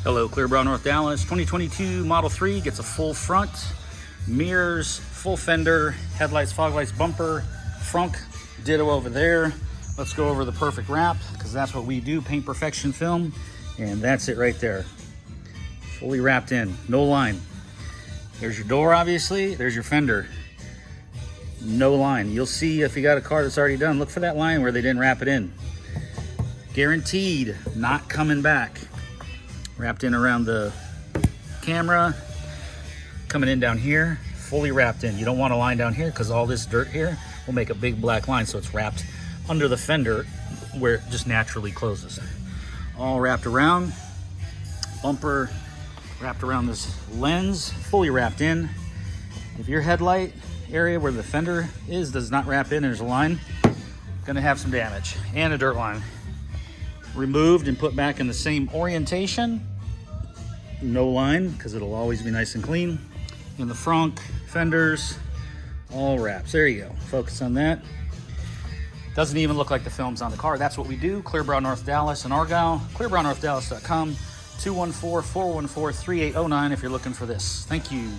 Hello, Clear Brown, North Dallas. 2022 Model 3 gets a full front, mirrors, full fender, headlights, fog lights, bumper, frunk, ditto over there. Let's go over the perfect wrap, because that's what we do, Paint Protection Film, and that's it right there. Fully wrapped in, no line. There's your door, obviously. There's your fender. No line. You'll see if you got a car that's already done, look for that line where they didn't wrap it in. Guaranteed not coming back. Wrapped in around the camera, coming in down here, fully wrapped in. You don't want a line down here because all this dirt here will make a big black line, so it's wrapped under the fender where it just naturally closes. All wrapped around. Bumper wrapped around this lens, fully wrapped in. If your headlight area where the fender is does not wrap in, there's a line, gonna have some damage, and a dirt line. Removed and put back in the same orientation. No line, because it'll always be nice and clean. In the front, fenders, all wraps. There you go. Focus on that. Doesn't even look like the film's on the car. That's what we do. Clear Brown, North Dallas and Argyle. ClearBrownNorthDallas.com. 214-414-3809 if you're looking for this. Thank you.